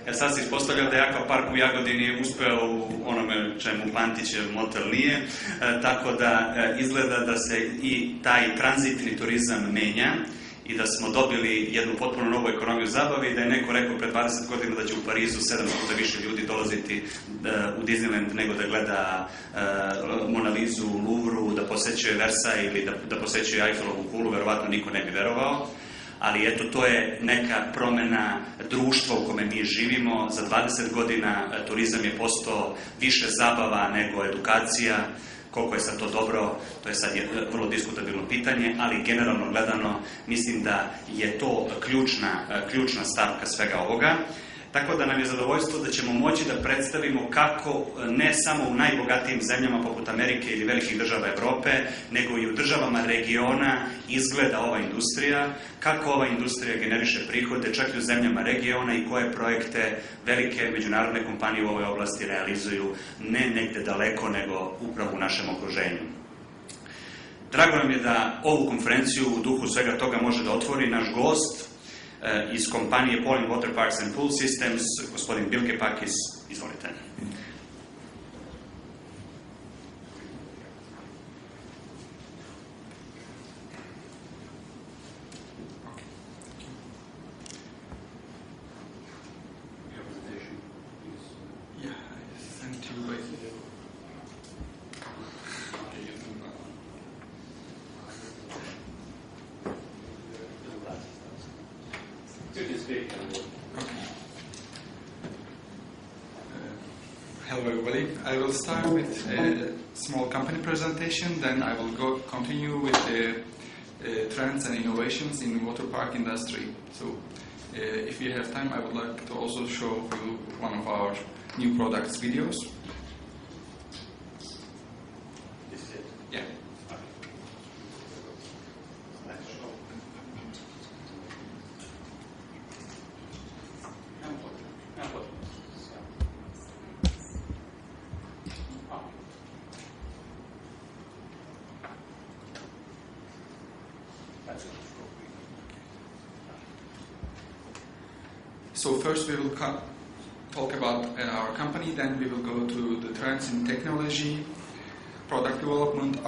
Ja sad se ispostavljam da je akvapark u Jagodini uspeo u onome čemu Pantićev motel nije, tako da izgleda da se i taj tranzitni turizam menja i da smo dobili jednu potpuno novu ekonomiju zabave i da je neko rekao pred 20 godina da će u Parizu 7 puta više ljudi dolaziti u Disneyland nego da gleda Mona Lizu u Louvru, da posećuje Versailles ili da posećuje Eiffelovu kulu, verovatno niko ne bi verovao. Ali eto, to je neka promena društva u kome mi živimo. Za 20 godina turizam je postao više zabava nego edukacija. Koliko je sad to dobro, to je sad vrlo diskutabilno pitanje, ali generalno gledano mislim da je to ključna stavka svega ovoga. Tako da nam je zadovoljstvo da ćemo moći da predstavimo kako ne samo u najbogatijim zemljama poput Amerike ili velikih država Evrope, nego i u državama regiona izgleda ova industrija, kako ova industrija generiše prihode čak i u zemljama regiona i koje projekte velike međunarodne kompanije u ovoj oblasti realizuju ne negde daleko, nego upravo u našem okruženju. Drago nam je da ovu konferenciju u duhu svega toga može da otvori naš gost iz kompanije Polin Water Parks and Pool Systems, gospodin Bilge Pakis. Izvolite. Hello everybody. I will start with a small company presentation, then I will continue with the trends and innovations in the water park industry. So if you have time, I would like to also show you one of our new products videos. This is it? Yeah. So first we will talk about our company, then we will go to the trends in technology, product development,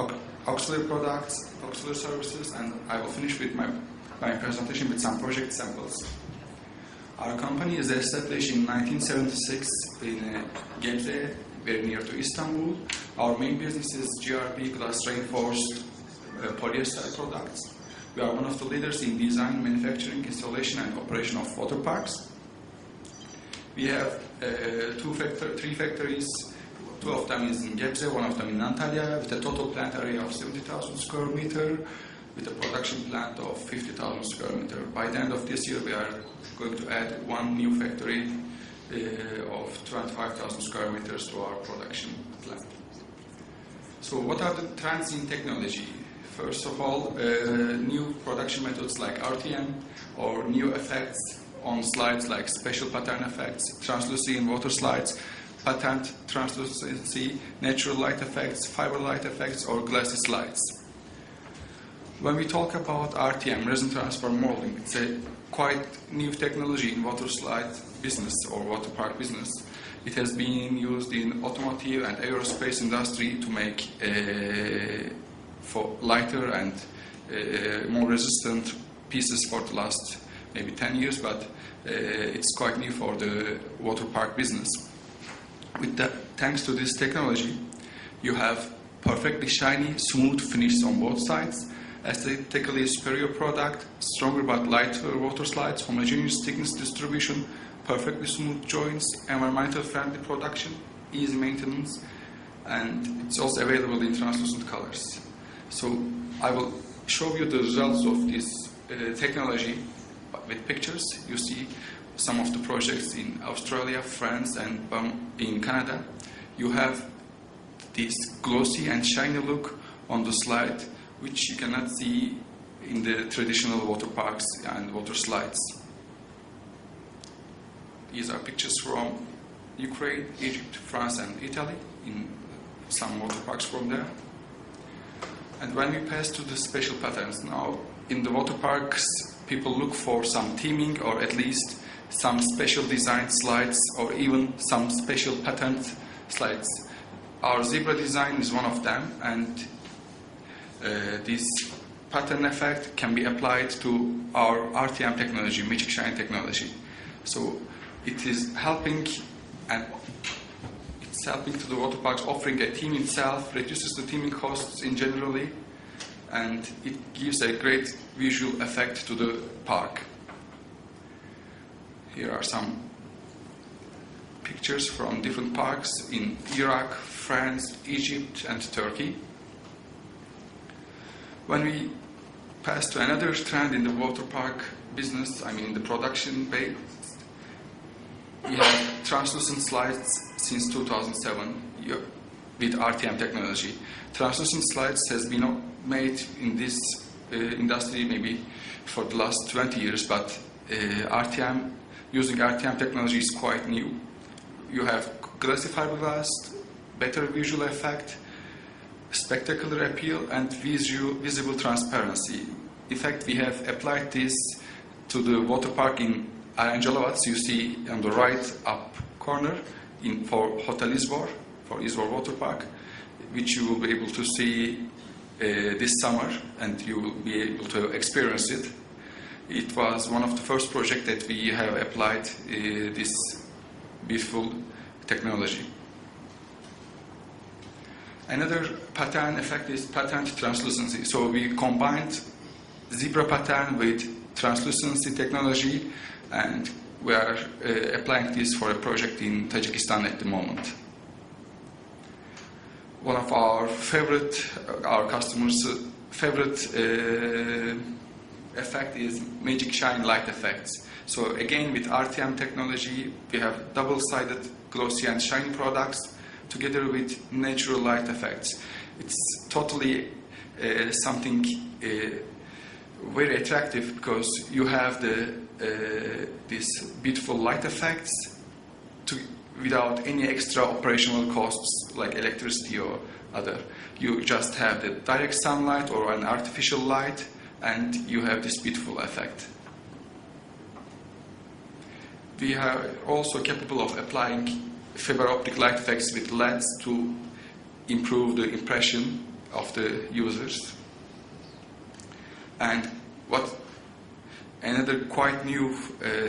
auxiliary products, auxiliary services, and I will finish with my presentation with some project samples. Our company is established in 1976 in Gebze, very near to Istanbul. Our main business is GRP, glass reinforced polyester products. We are one of the leaders in design, manufacturing, installation, and operation of water parks. We have three factories. Two of them is in Gebze, one of them in Antalya, with a total plant area of 70,000 square meter, with a production plant of 50,000 square meter. By the end of this year, we are going to add one new factory of 25,000 square meters to our production plant. So what are the trends in technology? First of all, new production methods like RTM or new effects on slides like special pattern effects, translucency in water slides, patterned translucency, natural light effects, fiber light effects, or glassy slides. When we talk about RTM, resin transfer molding, it's a quite new technology in water slide business or water park business. It has been used in automotive and aerospace industry to make for lighter and more resistant pieces for the last maybe 10 years, but it's quite new for the water park business. Thanks to this technology, you have perfectly shiny, smooth finishes on both sides, aesthetically superior product, stronger but lighter water slides, homogeneous thickness distribution, perfectly smooth joints, environmental friendly production, easy maintenance, and it's also available in translucent colors. So I will show you the results of this technology with pictures. You see some of the projects in Australia, France, and in Canada. You have this glossy and shiny look on the slide, which you cannot see in the traditional water parks and water slides. These are pictures from Ukraine, Egypt, France, and Italy, in some water parks from there. And when we pass to the special patterns, now in the water parks, people look for some theming or at least some special design slides, or even some special patent slides. Our zebra design is one of them, and this pattern effect can be applied to our RTM technology, Magic Shine technology. So it is helping, and it's helping to the water parks, offering a theme itself, reduces the theming costs in generally, and it gives a great visual effect to the park. Here are some pictures from different parks in Iraq, France, Egypt, and Turkey. When we pass to another trend in the water park business, I mean the production base, we have translucent slides since 2007 with RTM technology. Translucent slides has been made in this industry maybe for the last 20 years, but using RTM technology is quite new. You have glossy fiberglass, better visual effect, spectacular appeal, and visible transparency. In fact, we have applied this to the water park in Arangelovac, you see on the right up corner for Hotel Izvor, for Izvor Water Park, which you will be able to see this summer, and you will be able to experience it. It was one of the first projects that we have applied this beautiful technology. Another pattern effect is pattern translucency. So we combined zebra pattern with translucency technology, and we are applying this for a project in Tajikistan at the moment. One of our customers' favorite effect is Magic Shine light effects. So again, with RTM technology, we have double-sided glossy and shiny products together with natural light effects. It's totally something very attractive, because you have these beautiful light effects without any extra operational costs like electricity or other. You just have the direct sunlight or an artificial light, and you have this beautiful effect. We are also capable of applying fiber optic light effects with LEDs to improve the impression of the users. And another quite new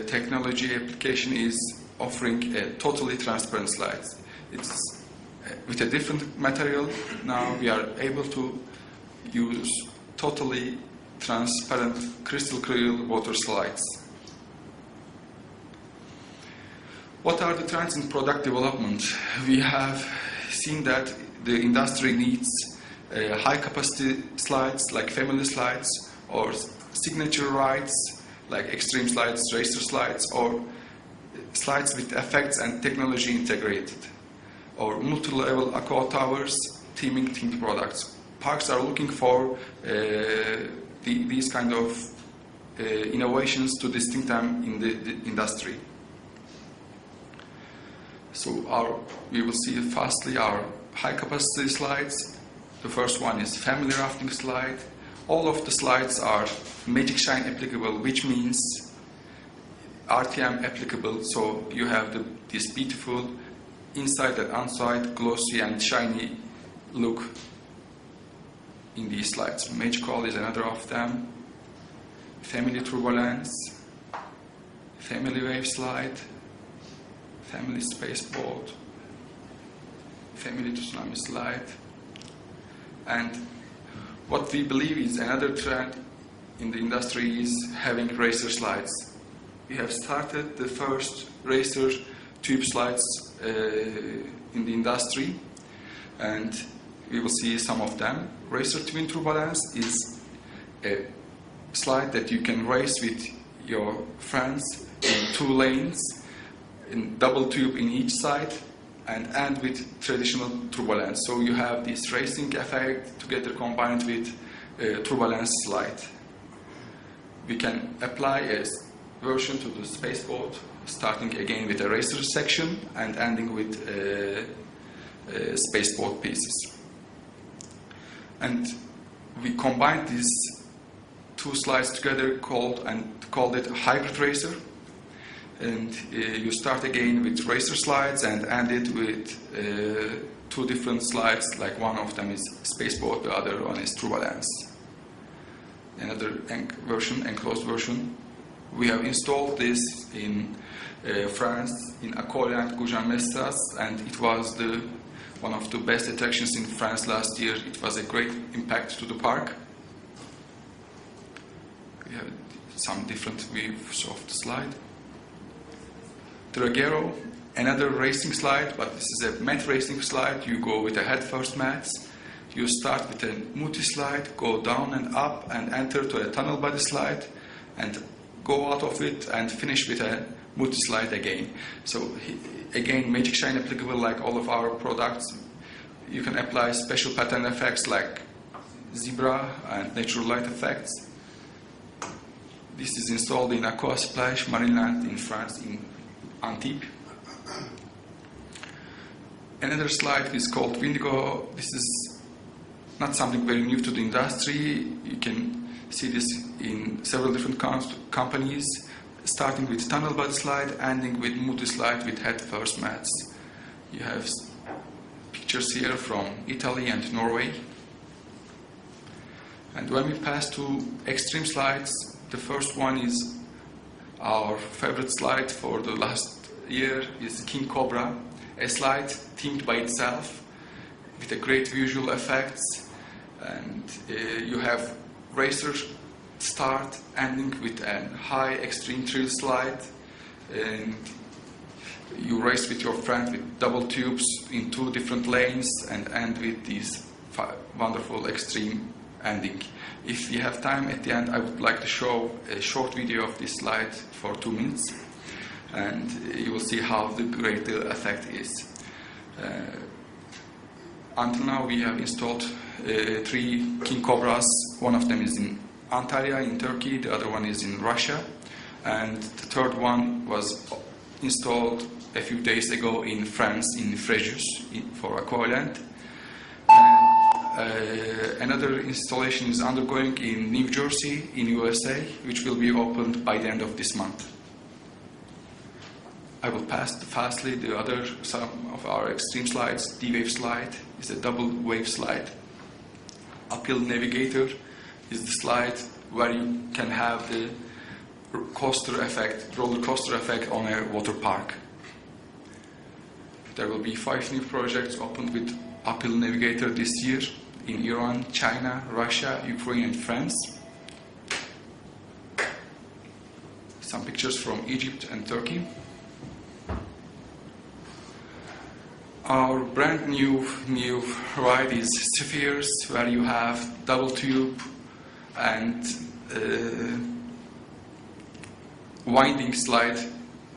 technology application is offering a totally transparent slides. It's with a different material. Now we are able to use totally transparent crystal clear water slides. What are the trends in product development? We have seen that the industry needs high capacity slides like family slides, or signature rides like extreme slides, racer slides, or slides with effects and technology integrated, or multi-level aqua towers, themed products. Parks are looking for these kind of innovations to distinct them in the industry. So we will see fastly our high capacity slides. The first one is family rafting slide. All of the slides are Magic Shine applicable, which means RTM applicable. So you have this beautiful inside and outside glossy and shiny look in these slides. Magical is another of them. Family turbulence, family wave slide, family spaceboat, family tsunami slide. And what we believe is another trend in the industry is having racer slides. We have started the first racer tube slides in the industry, and we will see some of them. Racer twin turbulence is a slide that you can race with your friends in 2 lanes, in double tube in each side, and end with traditional turbulence. So you have this racing effect together combined with turbulence slide. We can apply a version to the spaceboat, starting again with a racer section and ending with spaceboat pieces. And we combined these 2 slides together, called it hybrid racer. And you start again with racer slides and end it with 2 different slides, like one of them is spaceboat, the other one is turbulence. Another enclosed version. We have installed this in France, in Acole and Gujan-Mestras, and it was one of the best attractions in France last year. It was a great impact to the park. We have some different views of the slide. Dragero, another racing slide, but this is a mat racing slide. You go with a head-first mats. You start with a multi-slide, go down and up, and enter to a tunnel body slide, and go out of it, and finish with a multi-slide again. So again, Magic Shine applicable like all of our products. You can apply special pattern effects like zebra and natural light effects. This is installed in Aqua Splash, Marineland in France, in Antibes. Another slide is called Windigo. This is not something very new to the industry. You can see this in several different companies, starting with tunnel body slide, ending with multi-slide with head-first mats. You have pictures here from Italy and Norway. And when we pass to extreme slides, the first one is our favorite slide for the last year is King Cobra, a slide themed by itself with a great visual effects, and you have racer start ending with a high extreme thrill slide, and you race with your friend with double tubes in 2 different lanes and end with this wonderful extreme ending. If you have time at the end, I would like to show a short video of this slide for 2 minutes, and you will see how the great the effect is. Until now we have installed 3 King Cobras. One of them is in Antalya in Turkey, the other one is in Russia, and the third one was installed a few days ago in France, in Fréjus for Aqualand. Another installation is undergoing in New Jersey, in USA, which will be opened by the end of this month. I will pass fastly some of our extreme slides. D-Wave slide is a double wave slide. Uphill Navigator is the slide where you can have the roller coaster effect on a water park. There will be 5 new projects opened with Uphill Navigator this year in Iran, China, Russia, Ukraine, and France. Some pictures from Egypt and Turkey. Our brand new ride is Spheres, where you have double tube and winding slide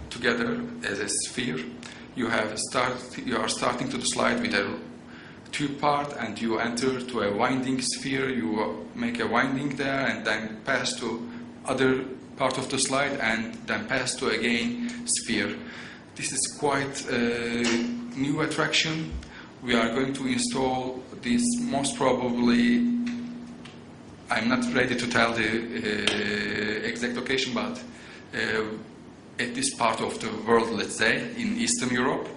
together as a sphere. You are starting to the slide with a tube part, and you enter to a winding sphere. You make a winding there, and then pass to other part of the slide, and then pass to again sphere. This is quite a new attraction. We are going to install this most probably. I'm not ready to tell the exact location, but at this part of the world, let's say, in Eastern Europe.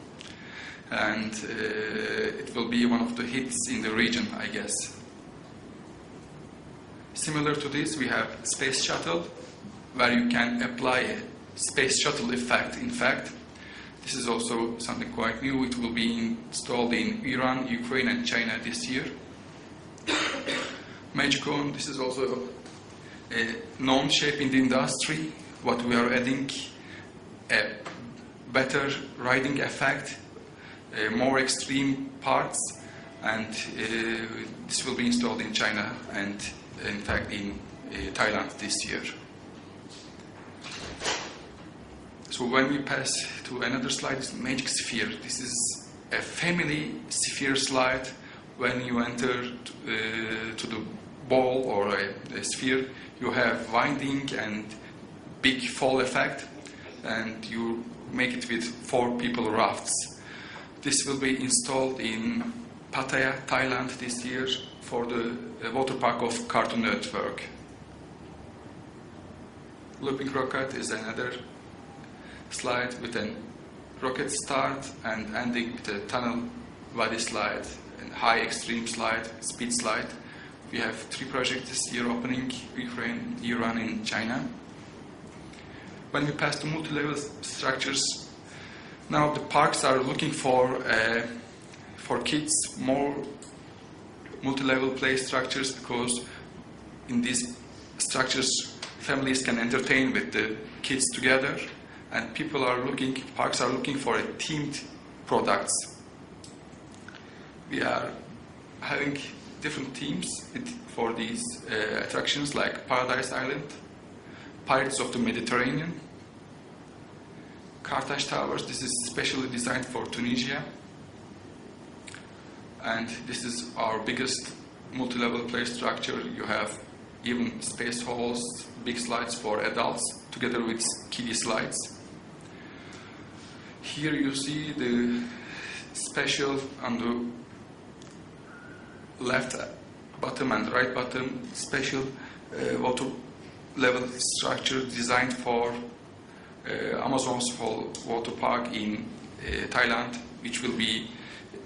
And it will be one of the hits in the region, I guess. Similar to this, we have Space Shuttle, where you can apply a Space Shuttle effect. In fact, this is also something quite new. It will be installed in Iran, Ukraine, and China this year. Magicon, this is also a known shape in the industry. What we are adding, a better riding effect, more extreme parts, and this will be installed in China and in fact in Thailand this year. So when we pass to another slide, is Magic Sphere. This is a family sphere slide. When you enter to the ball or a sphere, you have winding and big fall effect, and you make it with 4 people rafts. This will be installed in Pattaya, Thailand this year for the water park of Cartoon Network. Looping Rocket is another slide with a rocket start and ending with a tunnel body slide and high extreme slide, speed slide. We have 3 projects this year opening: Ukraine, Iran, and China. When we pass to multi-level structures, now the parks are looking for kids more multi-level play structures, because in these structures families can entertain with the kids together, and parks are looking for themed products. We are having different themes for these attractions, like Paradise Island, Pirates of the Mediterranean, Carthage Towers. This is specially designed for Tunisia, and this is our biggest multi-level play structure. You have even space halls, big slides for adults, together with kiddie slides. Here you see the special on the left bottom and right bottom special water level structure designed for Amazon's Fall water park in Thailand, which will be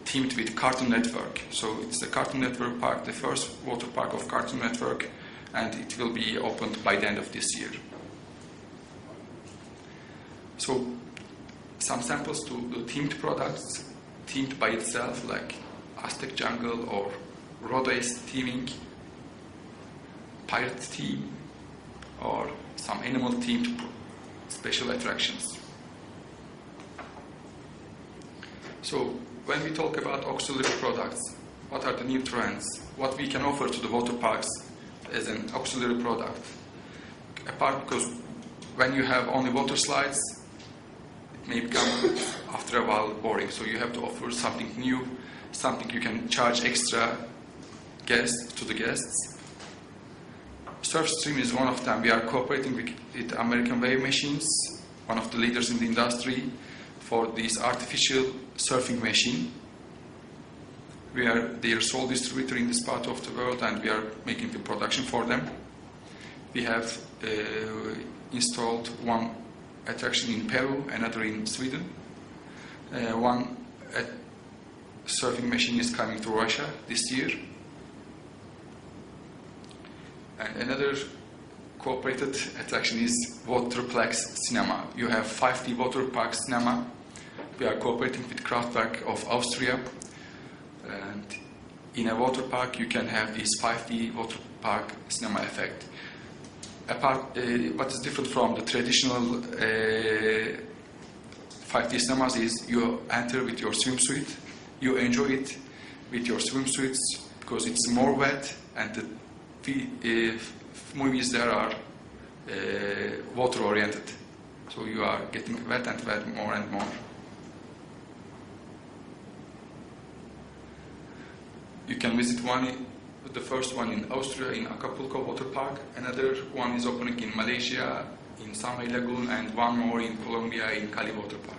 themed with Cartoon Network. So it's the Cartoon Network park, the first water park of Cartoon Network, and it will be opened by the end of this year. So some samples to the themed products, themed by itself, like Aztec Jungle or Rhodes theming, pirate theme, or some animal themed special attractions. So when we talk about auxiliary products, what are the new trends? What we can offer to the water parks as an auxiliary product? Apart, because when you have only water slides, it may become after a while boring. So you have to offer something new, something you can charge extra to the guests. Surfstream is one of them. We are cooperating with American Wave Machines, one of the leaders in the industry, for this artificial surfing machine. We are their sole distributor in this part of the world, and we are making the production for them. We have installed one attraction in Peru, another in Sweden. One surfing machine is coming to Russia this year. And another cooperated attraction is Waterplex Cinema. You have 5D water park cinema. We are cooperating with Kraftwerk of Austria. And in a water park, you can have this 5D water park cinema effect. What is different from the traditional 5D cinemas is you enter with your swimsuit, you enjoy it with your swimsuits because it's more wet, and the movies there are water oriented, so you are getting wet and wet more and more. You can visit the first one in Austria in Acapulco Water Park, another one is opening in Malaysia in Sunway Lagoon, and one more in Colombia in Cali Water Park.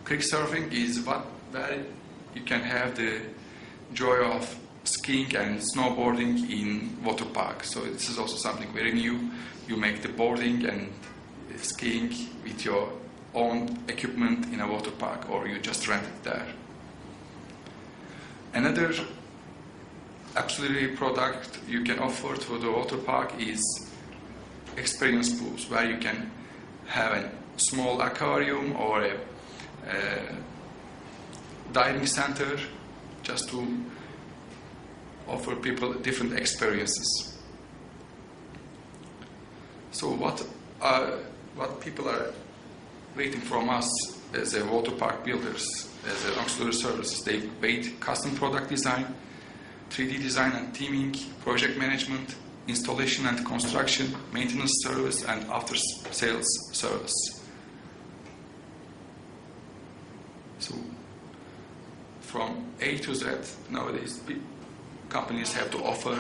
Creek surfing is where you can have the joy of skiing and snowboarding in water park. So this is also something very new. You make the boarding and skiing with your own equipment in a water park, or you just rent it there. Another auxiliary product you can offer to the water park is experience pools, where you can have a small aquarium or a diving center, just to offer people different experiences. So what people are waiting from us as a water park builders, as an auxiliary services, they wait custom product design, 3D design and theming, project management, installation and construction, maintenance service, and after sales service. So from A to Z, nowadays companies have to offer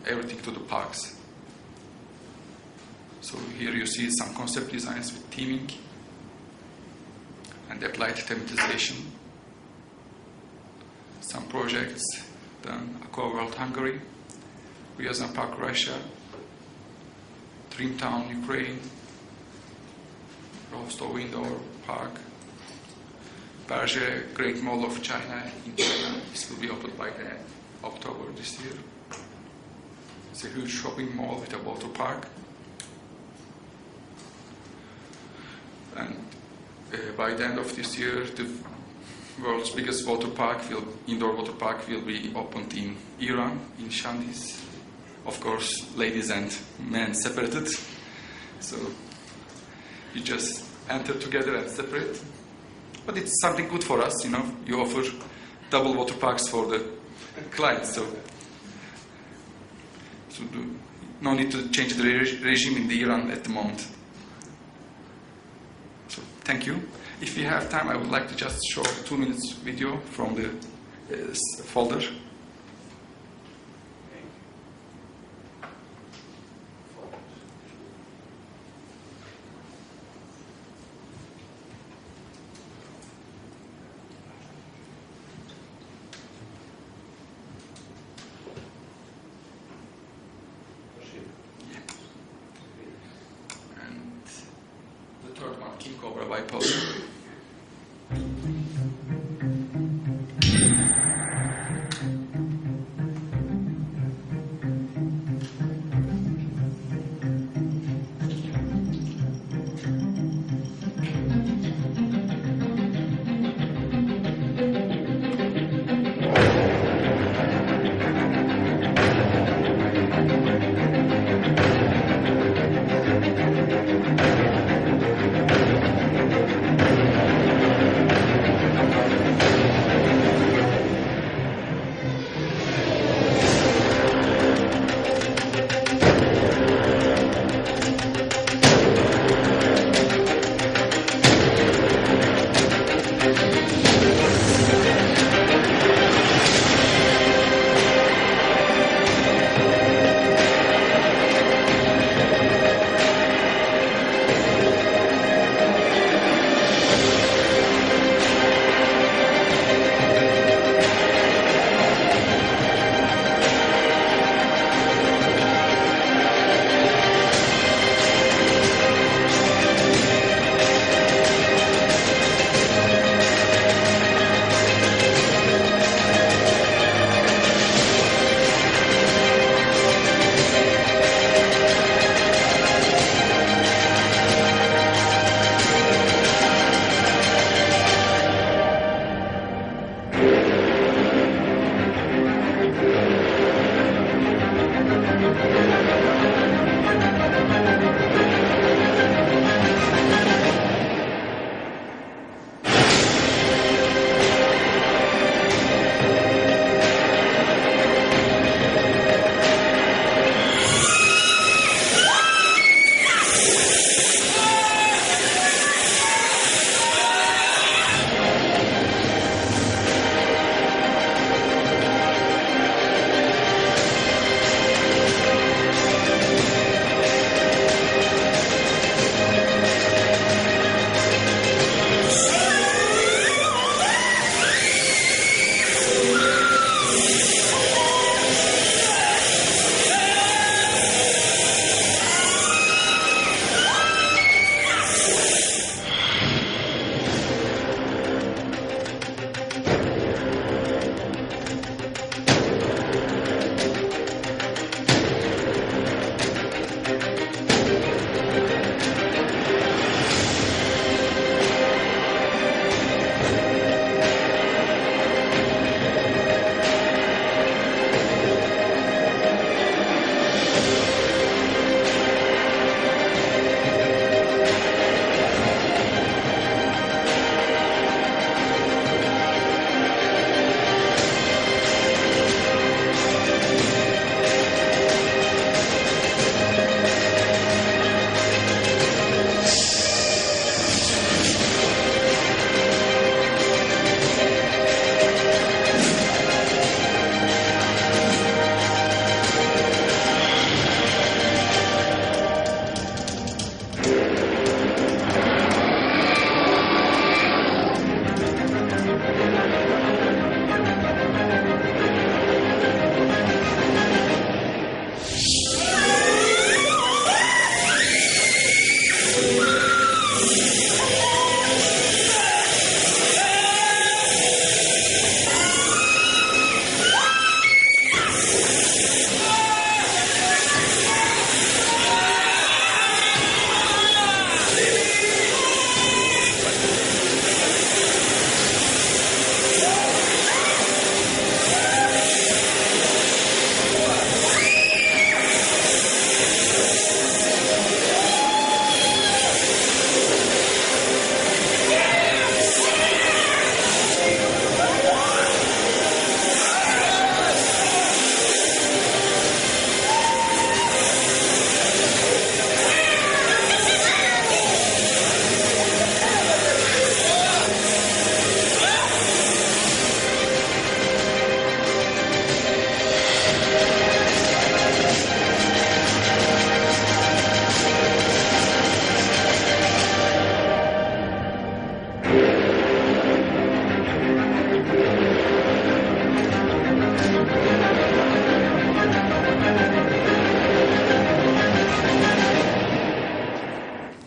everything to the parks. So here you see some concept designs with theming and applied thematization. Some projects done: Aqua World Hungary, Ryazan Park Russia, Dreamtown Ukraine, Rostov Indoor Park, Bilge Great Mall of China in China. This will be opened by the October this year. It's a huge shopping mall with a water park. And by the end of this year, the world's biggest indoor water park will be opened in Iran, in Shandis. Of course, ladies and men separated. So you just enter together and separate. But it's something good for us, you know. You offer double water parks for the clients. So no need to change the regime in the Iran at the moment. So thank you. If we have time, I would like to just show a 2 minutes video from the folder. And the third one, King Cobra by Polin.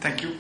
Thank you.